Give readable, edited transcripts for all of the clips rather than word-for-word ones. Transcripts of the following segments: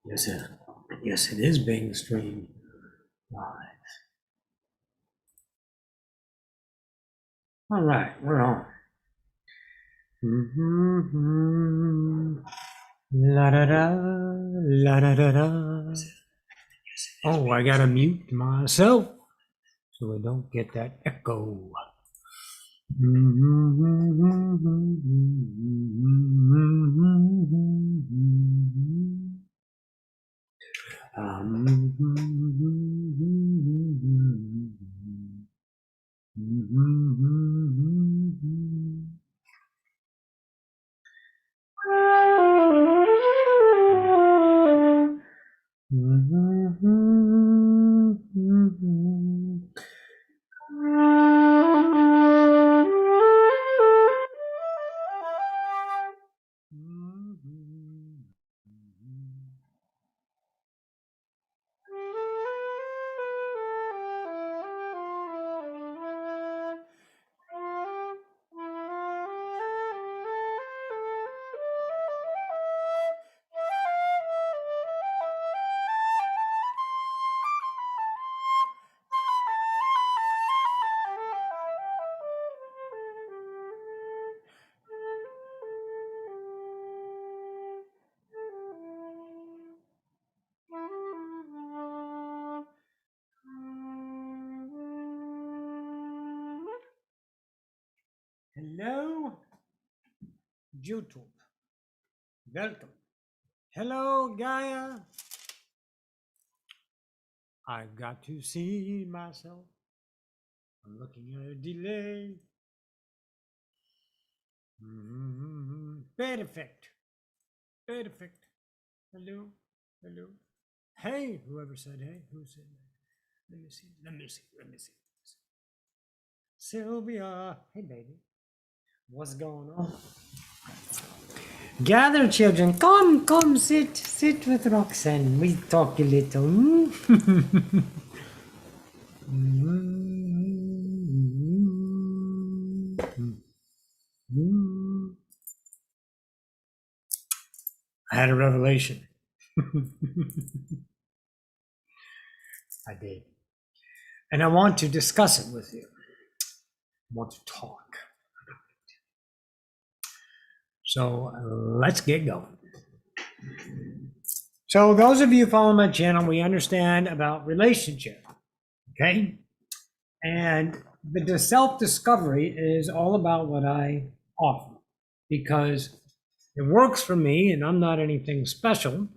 Yes, it is being streamed live. All right, we're on. La da da, la da da da. Oh, I gotta mute myself so I don't get that echo. Hello, YouTube. Welcome. Hello, Gaia. I've got to see myself. I'm looking at a delay. Perfect. Perfect. Hello. Hello. Hey, whoever said hey, who said that? Let me see. Let me see. Let me see. Sylvia. Hey, baby. What's going on? Gather, children. Come, come, sit. Sit with Roxanne. We talk a little. I had a revelation. I did. And I want to discuss it with you. I want to talk. So let's get going. So those of you following my channel, we understand about relationship, okay? And the self-discovery is all about what I offer because it works for me and I'm not anything special.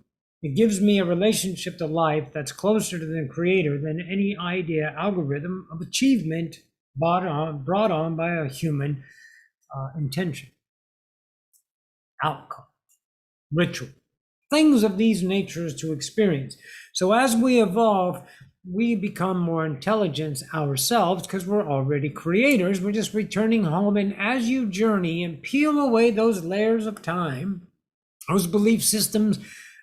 It gives me a relationship to life that's closer to the creator than any idea, algorithm of achievement brought on by a human intention, outcome, ritual, things of these natures to experience. So as we evolve, we become more intelligent ourselves because we're already creators. We're just returning home. And as you journey and peel away those layers of time, those belief systems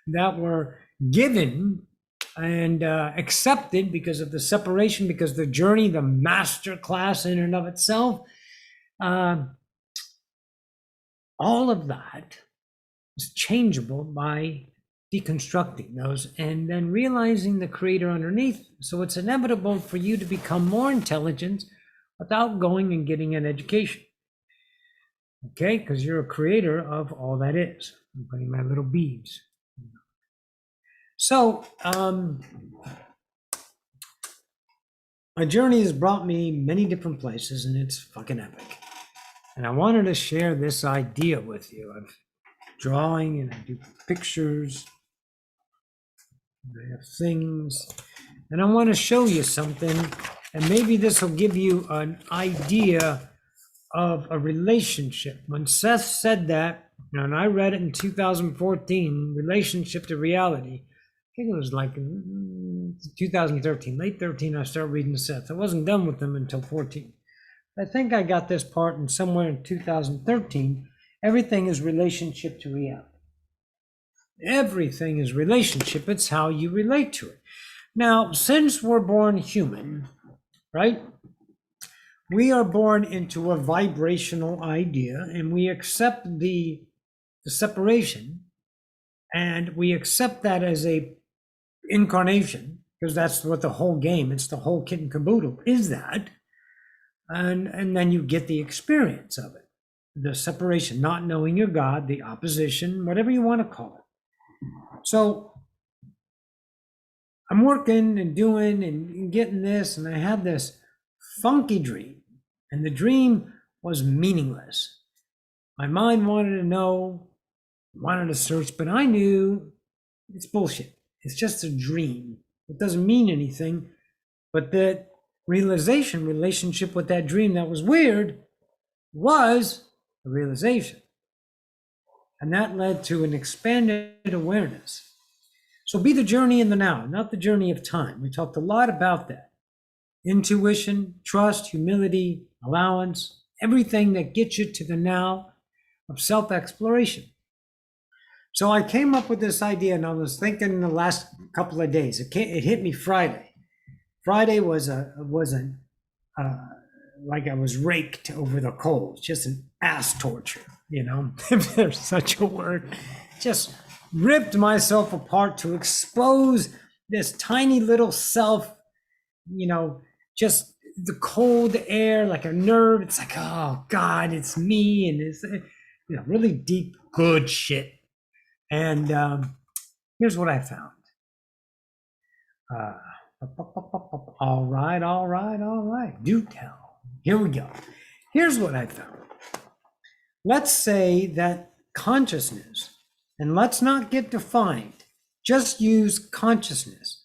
that were given and accepted because of the separation, because the journey, the master class in and of itself, all of that is changeable by deconstructing those and then realizing the creator underneath. So it's inevitable for you to become more intelligent without going and getting an education. Okay, because you're a creator of all that is. I'm putting my little beads. So, my journey has brought me many different places and it's fucking epic. And I wanted to share this idea with you of drawing and I do pictures. I have things. And I want to show you something. And maybe this will give you an idea of a relationship. When Seth said that, and I read it in 2014, relationship to reality. I think it was like 2013, late 13, I started reading Seth. I wasn't done with them until 14. I think I got this part in somewhere in 2013. Everything is relationship to reality. Everything is relationship. It's how you relate to it. Now, since we're born human, right? We are born into a vibrational idea and we accept the separation And we accept that as a incarnation, because that's what the whole game, it's the whole kit and caboodle, is that. And then you get the experience of it, the separation, not knowing your God, the opposition, whatever you want to call it. So I'm working and doing and getting this, and I had this funky dream, and the dream was meaningless. My mind wanted to know, wanted to search, but I knew it's bullshit. It's just a dream. It doesn't mean anything. But that relationship with that dream that was weird was a realization. And that led to an expanded awareness. So be the journey in the now, not the journey of time. We talked a lot about that. Intuition, trust, humility, allowance, everything that gets you to the now of self-exploration. So I came up with this idea, and I was thinking in the last couple of days. It hit me Friday. Friday was like I was raked over the coals, just an ass torture, if there's such a word. Just ripped myself apart to expose this tiny little self, just the cold air, like a nerve. It's like, oh God, it's me, and it's really deep, good shit. And here's what I found. All right. Do tell. Here we go. Here's what I found. Let's say that consciousness, and let's not get defined, just use consciousness.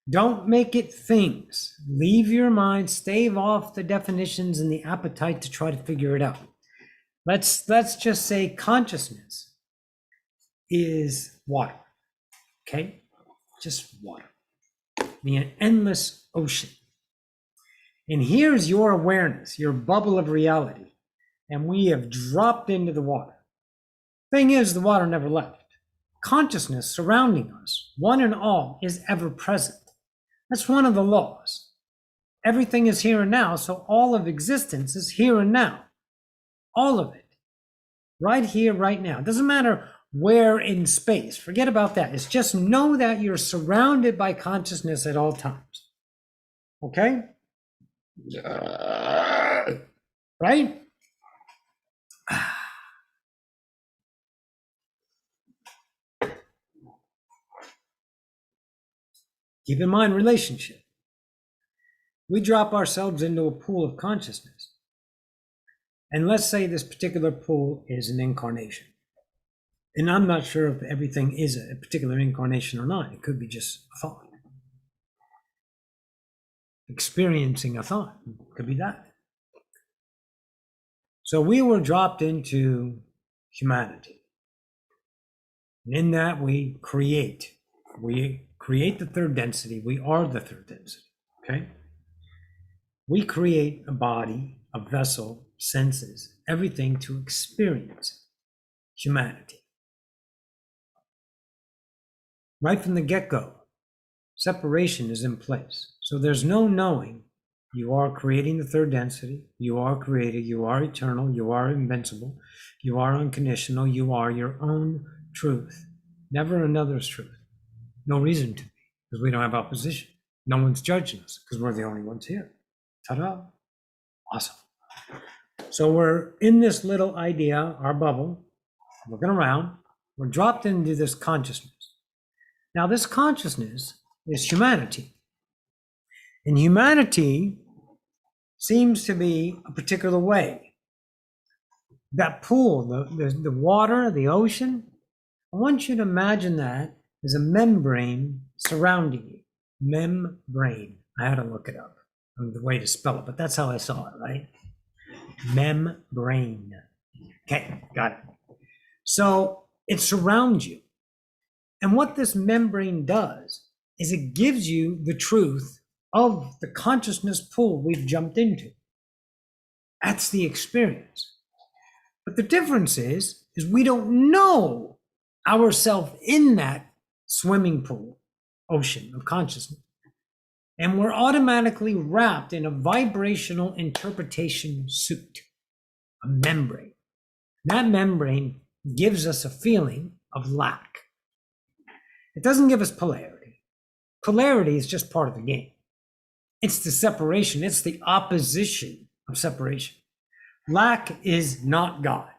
Don't make it things. Leave your mind, stave off the definitions and the appetite to try to figure it out. Let's just say consciousness is water. Okay? Just water. An endless ocean. And here's your awareness, your bubble of reality. And we have dropped into the water. Thing is, the water never left. Consciousness surrounding us, one and all, is ever present. That's one of the laws. Everything is here and now, so all of existence is here and now. All of it. Right here, right now. It doesn't matter where in space. Forget about that. It's just know that you're surrounded by consciousness at all times. Okay? Right? Keep in mind relationship. We drop ourselves into a pool of consciousness. And let's say this particular pool is an incarnation. And I'm not sure if everything is a particular incarnation or not. It could be just a thought. Experiencing a thought. It could be that. So we were dropped into humanity. And in that we create. We create the third density. We are the third density. Okay? We create a body, a vessel, senses, everything to experience humanity. Right from the get-go, separation is in place. So there's no knowing you are creating the third density, you are created, you are eternal, you are invincible, you are unconditional, you are your own truth, never another's truth. No reason to be, because we don't have opposition. No one's judging us, because we're the only ones here. Ta-da. Awesome. So we're in this little idea, our bubble, looking around, we're dropped into this consciousness. Now, this consciousness is humanity. And humanity seems to be a particular way. That pool, the water, the ocean, I want you to imagine that as a membrane surrounding you. Membrane. I had to look it up. The way to spell it, but that's how I saw it, right? Membrane. Okay, got it. So it surrounds you. And what this membrane does is it gives you the truth of the consciousness pool we've jumped into. That's the experience. But the difference is we don't know ourselves in that swimming pool, ocean of consciousness. And we're automatically wrapped in a vibrational interpretation suit, a membrane. That membrane gives us a feeling of lack. It doesn't give us polarity. Polarity is just part of the game. It's the separation. It's the opposition of separation. Lack is not God.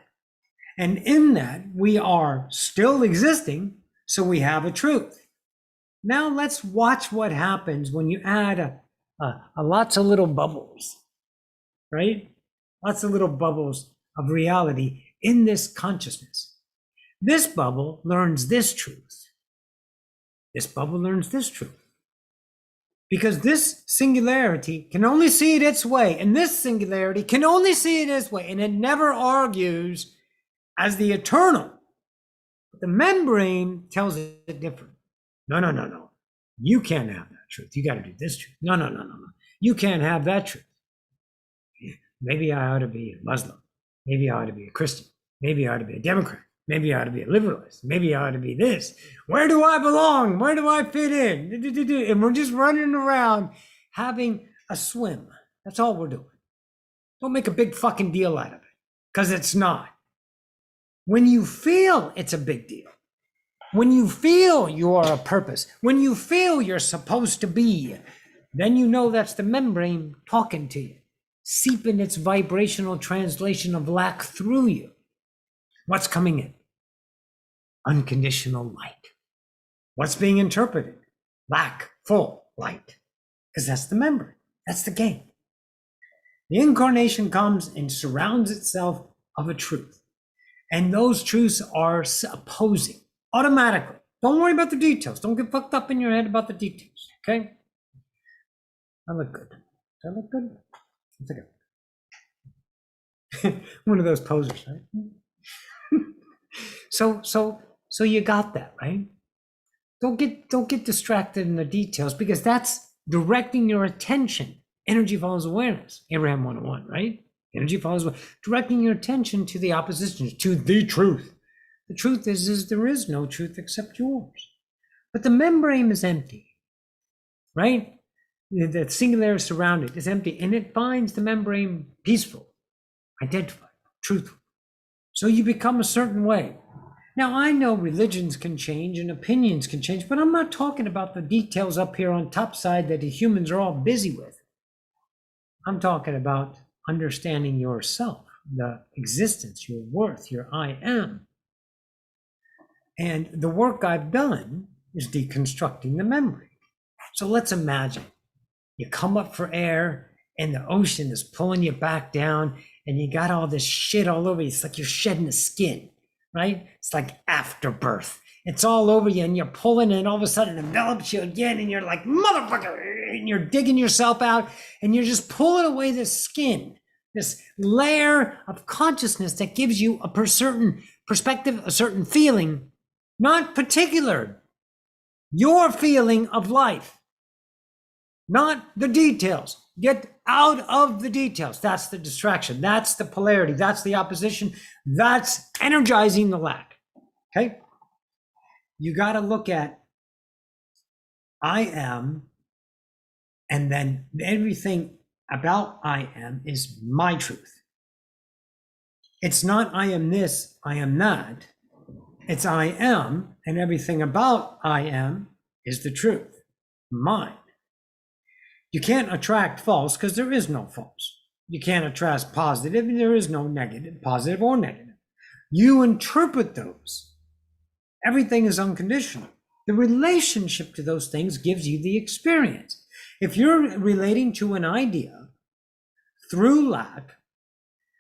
And in that, we are still existing, so we have a truth. Now let's watch what happens when you add a lots of little bubbles, right? Lots of little bubbles of reality in this consciousness. This bubble learns this truth. This bubble learns this truth. Because this singularity can only see it its way, and this singularity can only see it its way, and it never argues as the eternal. But the membrane tells it different. No. You can't have that truth. You got to do this truth. No. You can't have that truth. Maybe I ought to be a Muslim. Maybe I ought to be a Christian. Maybe I ought to be a Democrat. Maybe I ought to be a liberalist. Maybe I ought to be this. Where do I belong? Where do I fit in? And we're just running around having a swim. That's all we're doing. Don't make a big fucking deal out of it, because it's not. When you feel it's a big deal, when you feel you are a purpose, when you feel you're supposed to be, then you know that's the membrane talking to you, seeping its vibrational translation of lack through you. What's coming in? Unconditional light. What's being interpreted? Lack, full light. Because that's the membrane. That's the game. The incarnation comes and surrounds itself of a truth. And those truths are opposing automatically. Don't worry about the details. Don't get fucked up in your head about the details. Okay? I look good. Do I look good? I think one of those posers, right? So you got that, right? Don't get distracted in the details, because that's directing your attention. Energy follows awareness. Abraham 101, right? Energy follows directing your attention to the opposition, to the truth. The truth is there is no truth except yours. But the membrane is empty, right? The singular surrounded is empty, and it finds the membrane peaceful, identified, truthful. So you become a certain way. Now, I know religions can change and opinions can change, but I'm not talking about the details up here on top side that the humans are all busy with. I'm talking about understanding yourself, the existence, your worth, your I am. And the work I've done is deconstructing the memory. So let's imagine you come up for air and the ocean is pulling you back down and you got all this shit all over you. It's like you're shedding the skin, right? It's like afterbirth. It's all over you and you're pulling and all of a sudden it envelops you again and you're like, motherfucker, and you're digging yourself out and you're just pulling away this skin, this layer of consciousness that gives you a certain perspective, a certain feeling, not particular, your feeling of life, not the details. Get out of the details. That's the distraction. That's the polarity. That's the opposition. That's energizing the lack. Okay? You got to look at I am, and then everything about I am is my truth. It's not I am this, I am that. It's I am, and everything about I am is the truth, mine. You can't attract false because there is no false. You can't attract positive and there is no negative, positive or negative. You interpret those. Everything is unconditional. The relationship to those things gives you the experience. If you're relating to an idea through lack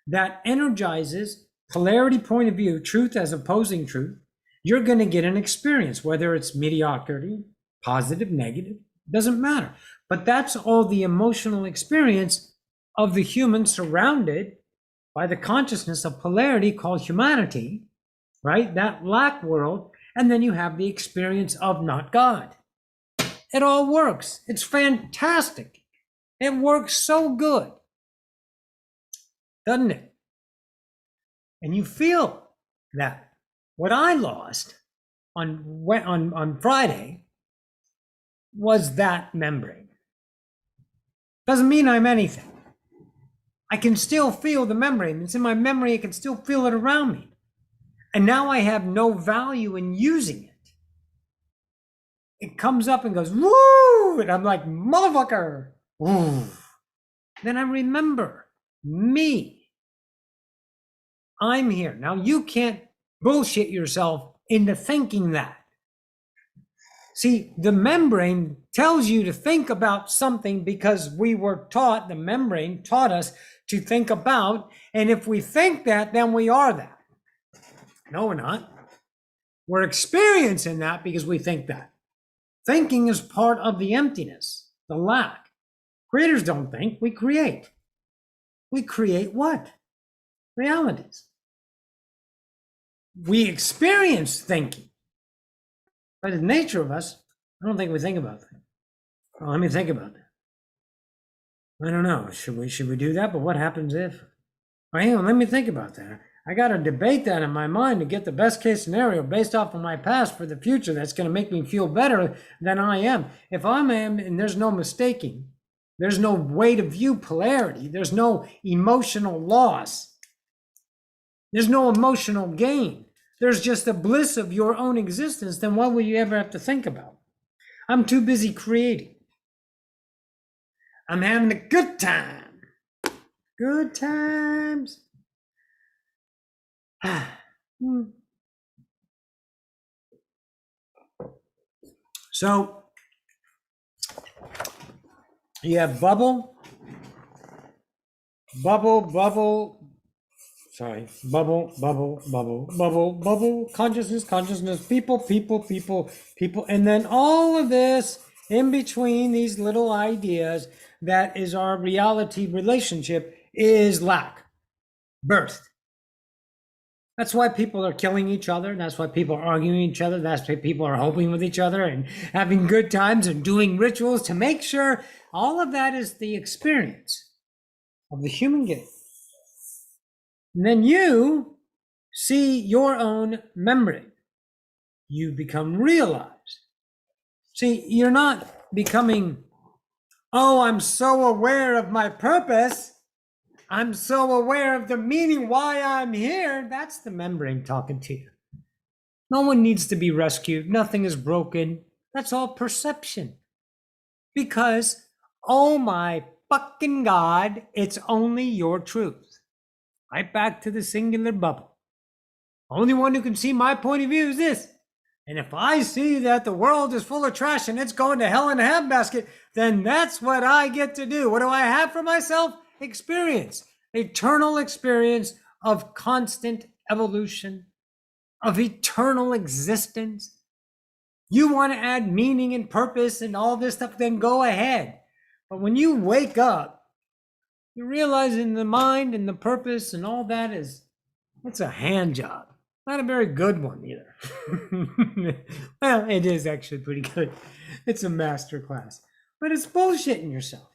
that energizes polarity point of view, truth as opposing truth, you're going to get an experience, whether it's mediocrity, positive, negative, doesn't matter. But that's all the emotional experience of the human surrounded by the consciousness of polarity called humanity, right? That lack world. And then you have the experience of not God. It all works. It's fantastic. It works so good, doesn't it? And you feel that. What I lost on Friday was that membrane. Doesn't mean I'm anything. I can still feel the membrane. It's in my memory. I can still feel it around me. And now I have no value in using it. it comes up and goes, woo! And I'm like, motherfucker. Woo. Then I remember me. I'm here. Now you can't bullshit yourself into thinking that. See, the membrane tells you to think about something because we were taught, the membrane taught us to think about, and if we think that, then we are that. No, we're not. We're experiencing that because we think that. Thinking is part of the emptiness, the lack. Creators don't think, we create. We create what? Realities. We experience thinking. By the nature of us, I don't think we think about that. Well, let me think about that. I don't know. Should we do that? But what happens if? Well, hang on, let me think about that. I got to debate that in my mind to get the best case scenario based off of my past for the future that's going to make me feel better than I am. If I am, and there's no mistaking, there's no way to view polarity, there's no emotional loss, there's no emotional gain. There's just the bliss of your own existence, then what will you ever have to think about? I'm too busy creating. I'm having a good time. Good times. So, you have bubble, consciousness, people, and then all of this in between these little ideas that is our reality relationship is lack, birth. That's why people are killing each other. That's why people are arguing each other. That's why people are hoping with each other and having good times and doing rituals to make sure all of that is the experience of the human game. And then you see your own membrane. You become realized. See, you're not becoming, oh, I'm so aware of my purpose. I'm so aware of the meaning why I'm here. That's the membrane talking to you. No one needs to be rescued. Nothing is broken. That's all perception. Because, oh my fucking God, it's only your truth. Right back to the singular bubble. Only one who can see my point of view is this. And if I see that the world is full of trash and it's going to hell in a handbasket, then that's what I get to do. What do I have for myself? Experience. Eternal experience of constant evolution, of eternal existence. You want to add meaning and purpose and all this stuff, then go ahead. But when you wake up, you realize in the mind and the purpose and all that it's a hand job. Not a very good one either. Well, it is actually pretty good. It's a master class. But it's bullshitting yourself.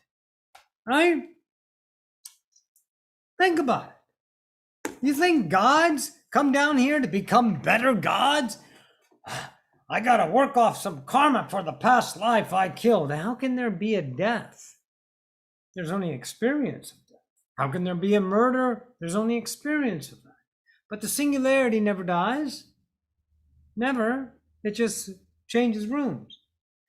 Right? Think about it. You think gods come down here to become better gods? I gotta work off some karma for the past life I killed. How can there be a death? There's only experience of death. How can there be a murder? There's only experience of that. But the singularity never dies. Never. It just changes rooms.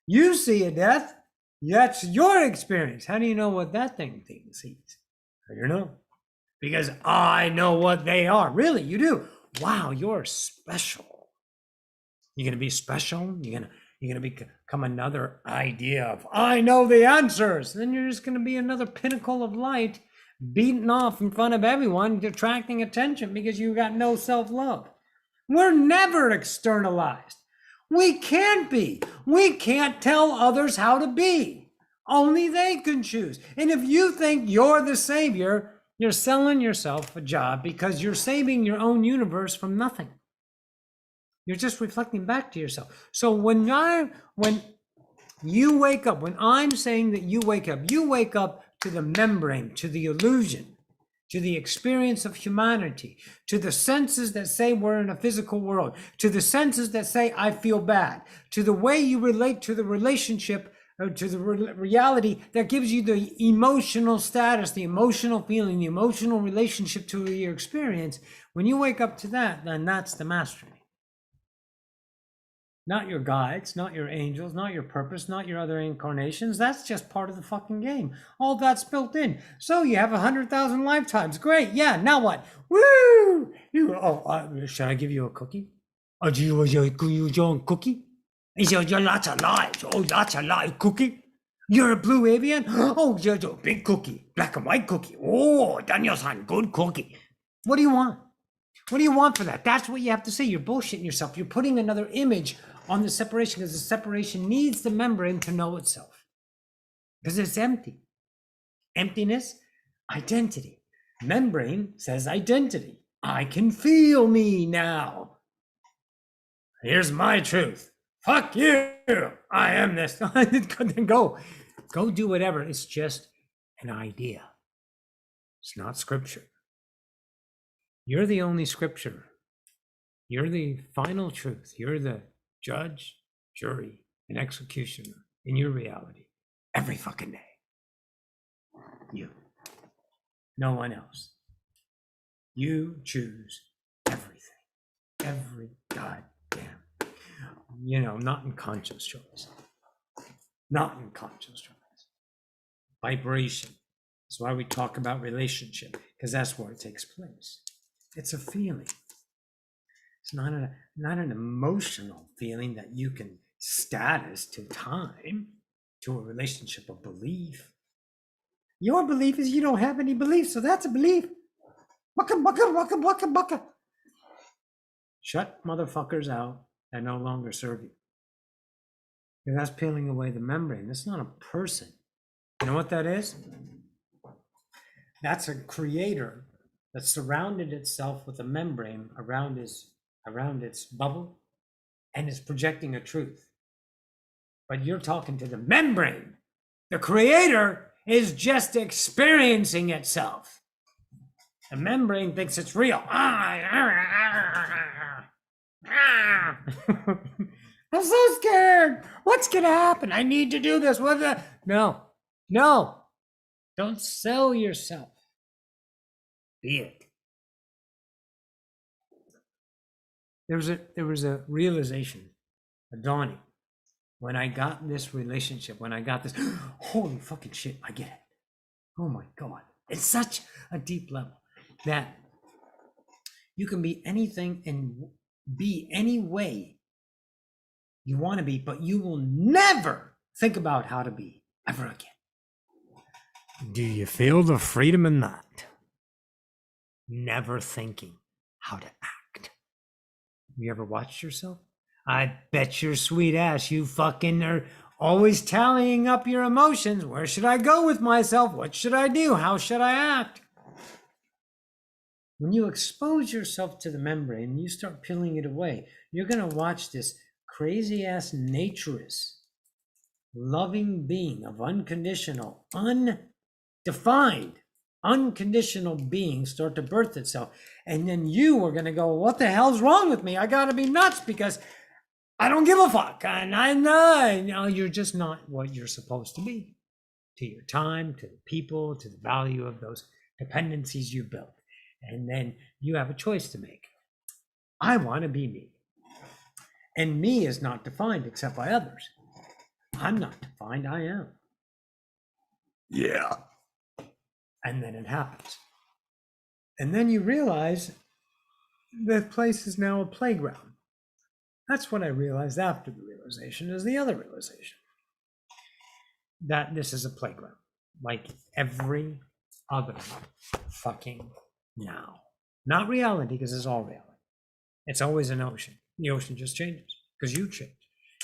You see a death. That's your experience. How do you know what that thing sees? I don't know. Because I know what they are. Really, you do. Wow, you're special. You're going to be special? You're going to become another idea of, I know the answers. Then you're just going to be another pinnacle of light beaten off in front of everyone, attracting attention because you got no self-love. We're never externalized. We can't be. We can't tell others how to be. Only they can choose. And if you think you're the savior, you're selling yourself a job because you're saving your own universe from nothing. You're just reflecting back to yourself. So when you wake up, when I'm saying that you wake up to the membrane, to the illusion, to the experience of humanity, to the senses that say we're in a physical world, to the senses that say I feel bad, to the way you relate to the relationship, or to the reality that gives you the emotional status, the emotional feeling, the emotional relationship to your experience. When you wake up to that, then that's the mastery. not your guides, not your angels, not your purpose, not your other incarnations. That's just part of the fucking game. All that's built in. So you have 100,000 lifetimes. Great. Yeah. Now what? Woo! Should I give you a cookie? Oh, do you want your cookie? Is your lots of lives? Oh, lots of lives. Cookie? You're a blue avian? Oh, you're a big cookie. Black and white cookie. Oh, Daniel-san, good cookie. What do you want? What do you want for that? That's what you have to say. You're bullshitting yourself. You're putting another image on the separation because the separation needs the membrane to know itself because it's empty. Emptiness, identity. Membrane says identity. I can feel me now. Here's my truth. Fuck you. I am this. Go do whatever. It's just an idea. It's not scripture. You're the only scripture. You're the final truth. You're the judge, jury, and executioner in your reality every fucking day. You. No one else. You choose everything. Every goddamn. Not in conscious choice. Not in conscious choice. Vibration. That's why we talk about relationship, because that's where it takes place. It's a feeling. It's not an emotional feeling that you can status to time, to a relationship of belief. Your belief is you don't have any belief, so that's a belief. Bucka, bucka, bucka, bucka, bucka. Shut motherfuckers out that no longer serve you. And that's peeling away the membrane. That's not a person. You know what that is? That's a creator that surrounded itself with a membrane around its bubble and is projecting a truth. But you're talking to the membrane. The creator is just experiencing itself. The membrane thinks it's real. I'm so scared. What's going to happen? I need to do this. No. Don't sell yourself. Be it. There was a realization, a dawning, when I got this relationship, when I got this, holy fucking shit, I get it. Oh my God. It's such a deep level that you can be anything and be any way you want to be, but you will never think about how to be ever again. Do you feel the freedom in that? Never thinking how to act. You ever watched yourself? I bet your sweet ass you fucking are always tallying up your emotions. Where should I go with myself? What should I do? How should I act? When you expose yourself to the membrane, you start peeling it away. You're going to watch this crazy ass naturist, loving being of unconditional, undefined, unconditional being start to birth itself. And then you are going to go, what the hell's wrong with me? I got to be nuts because I don't give a fuck. And I know you're just not what you're supposed to be to your time, to the people, to the value of those dependencies you built. And then you have a choice to make. I want to be me. And me is not defined except by others. I'm not defined, I am. Yeah. And then it happens. And then you realize the place is now a playground. That's what I realized after the realization is the other realization. That this is a playground. Like every other fucking now. Not reality, because it's all reality. It's always an ocean. The ocean just changes because you change.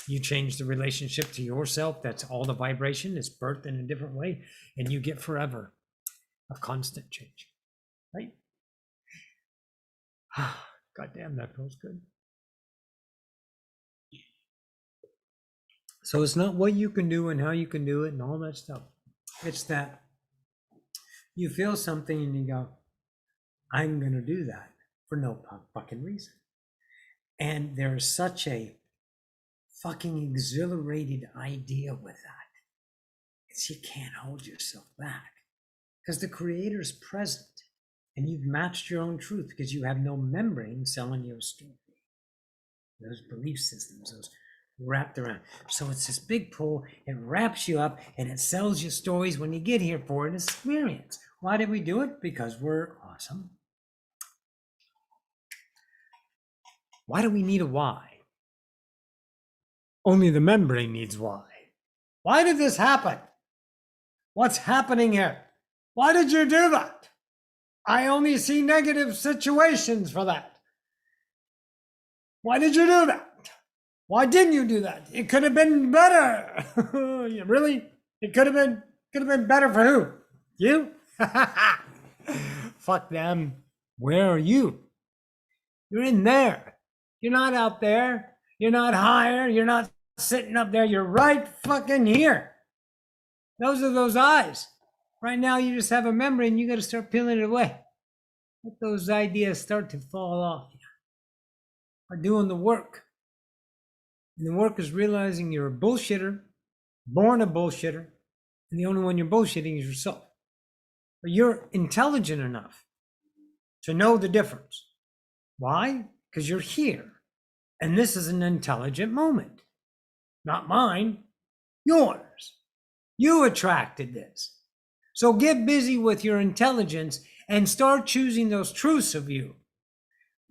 You change the relationship to yourself. That's all the vibration is birthed in a different way. And you get forever of constant change. Right? God damn, that feels good. So it's not what you can do and how you can do it and all that stuff. It's that you feel something and you go, I'm going to do that for no fucking reason. And there's such a fucking exhilarated idea with that. It's you can't hold yourself back because the creator's present and you've matched your own truth because you have no membrane selling you a story. Those belief systems, those wrapped around. So it's this big pull. It wraps you up and it sells you stories when you get here for an experience. Why did we do it? Because we're awesome. Why do we need a why? Only the membrane needs why. Why did this happen? What's happening here? Why did you do that? I only see negative situations for that. Why did you do that? Why didn't you do that? It could have been better. Really? It could have been better for who? You? Fuck them. Where are you? You're in there. You're not out there. You're not higher. You're not sitting up there. You're right fucking here. Those are those eyes. Right now, you just have a memory and you got to start peeling it away. Let those ideas start to fall off. Are doing the work. And the work is realizing you're a bullshitter, born a bullshitter, and the only one you're bullshitting is yourself. But you're intelligent enough to know the difference. Why? Because you're here. And this is an intelligent moment. Not mine, yours. You attracted this. So get busy with your intelligence and start choosing those truths of you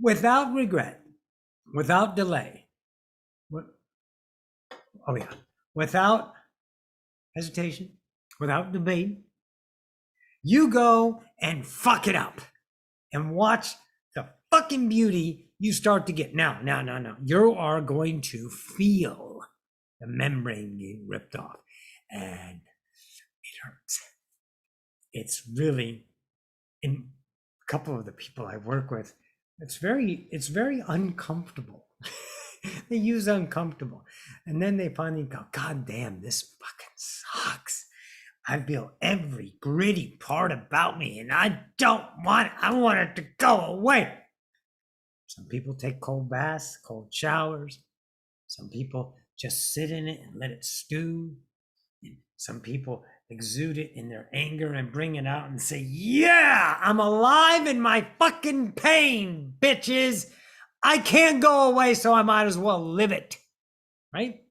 without regret, without delay. Oh yeah, without hesitation, without debate. You go and fuck it up and watch the fucking beauty you start to get. Now. You are going to feel the membrane being ripped off and it hurts. It's really, in a couple of the people I work with, it's very uncomfortable. They use uncomfortable. And then they finally go, God damn, this fucking sucks. I feel every gritty part about me and I want it to go away. Some people take cold baths, cold showers. Some people just sit in it and let it stew. And some people exude it in their anger and bring it out and say, yeah, I'm alive in my fucking pain, bitches. I can't go away, so I might as well live it, right?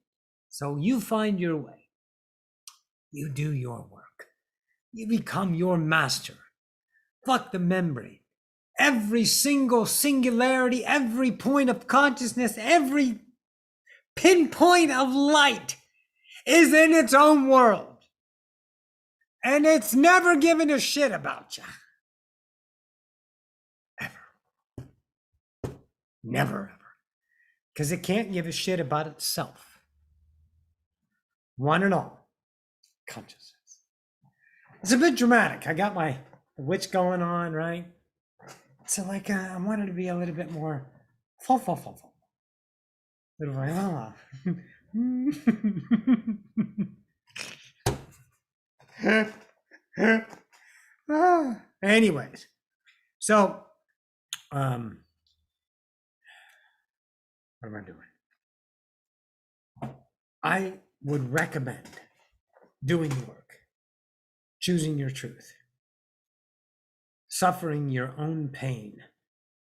So you find your way. You do your work. You become your master. Fuck the membrane. Every single singularity, every point of consciousness, every pinpoint of light is in its own world. And it's never given a shit about you. Ever. Never, ever. Because it can't give a shit about itself. One and all. Consciousness. It's a bit dramatic. I got my witch going on, right? So like I wanted to be a little bit more little anyways, so what am I doing? I would recommend doing the work, choosing your truth, suffering your own pain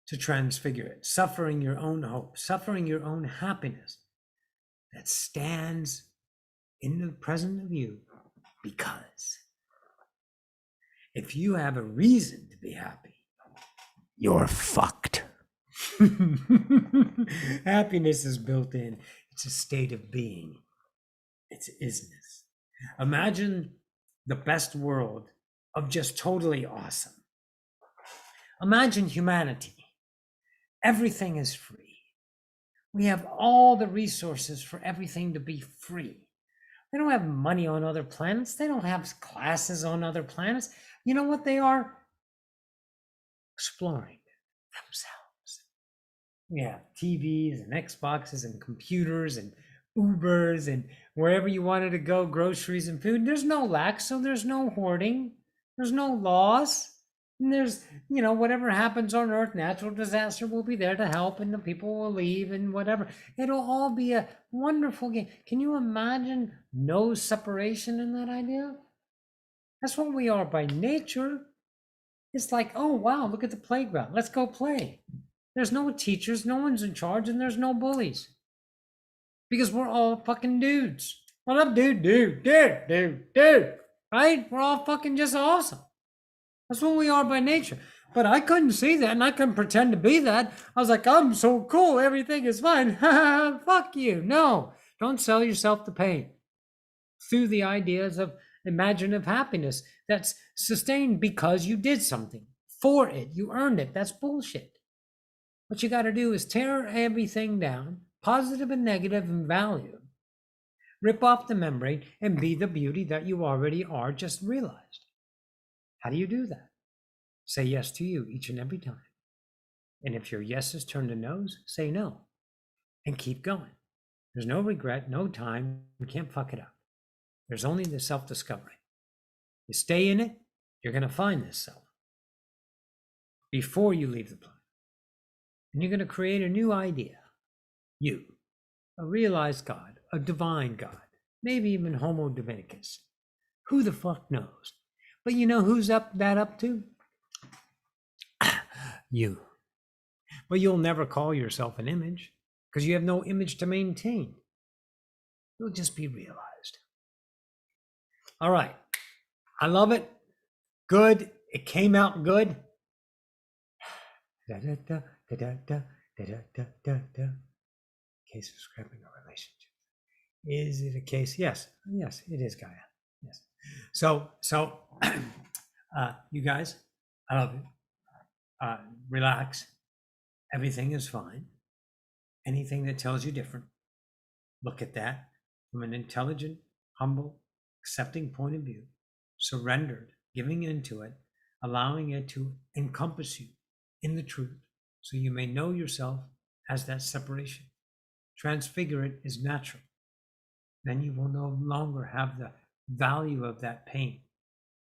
to transfigure it, suffering your own hope, suffering your own happiness that stands in the present of you. Because if you have a reason to be happy, you're fucked. Happiness is built in. It's a state of being. It's isness. Imagine the best world of just totally awesome. Imagine humanity. Everything is free. We have all the resources for everything to be free. They don't have money on other planets. They don't have classes on other planets. You know what they are? Exploring themselves. We have TVs and Xboxes and computers and Ubers and wherever you wanted to go, groceries and food. There's no lack, so there's no hoarding. There's no loss. And there's, whatever happens on Earth, natural disaster will be there to help and the people will leave and whatever. It'll all be a wonderful game. Can you imagine no separation in that idea? That's what we are by nature. It's like, oh, wow, look at the playground. Let's go play. There's no teachers, no one's in charge, and there's no bullies. because we're all fucking dudes. What up, dude? Right? We're all fucking just awesome. That's what we are by nature. But I couldn't see that and I couldn't pretend to be that. I was like, I'm so cool. Everything is fine. Fuck you. No, don't sell yourself the pain through the ideas of imaginative happiness that's sustained because you did something for it. You earned it. That's bullshit. What you got to do is tear everything down, positive and negative and value, rip off the membrane and be the beauty that you already are, just realized. How do you do that? Say yes to you each and every time. And if your yeses turn to no's, say no and keep going. There's no regret, no time. You can't fuck it up. There's only the self-discovery. You stay in it, you're going to find this self before you leave the planet. And you're going to create a new idea. You, a realized God, a divine God, maybe even Homo Divinicus. Who the fuck knows? But you know who's up to? You. But you'll never call yourself an image because you have no image to maintain. You'll just be realized. All right. I love it. Good. It came out good. Case of scrapping a relationship. Is it a case? Yes. Yes, it is, Gaia. Yes. So you guys, I love you. Relax. Everything is fine. Anything that tells you different, look at that from an intelligent, humble, accepting point of view, surrendered, giving into it, allowing it to encompass you in the truth so you may know yourself as that separation. Transfigure it is natural. Then you will no longer have the value of that pain.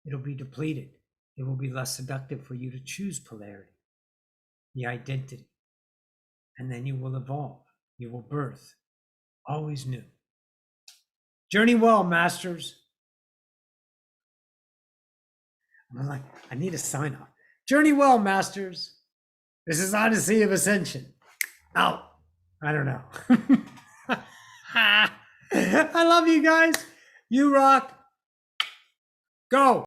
It'll be depleted. It will be less seductive for you to choose polarity, the identity. And then you will evolve. You will birth. Always new. Journey well, masters. I'm like, I need a sign off. Journey well, masters. This is Odyssey of Ascension. Out. I don't know. I love you guys. You rock. Go.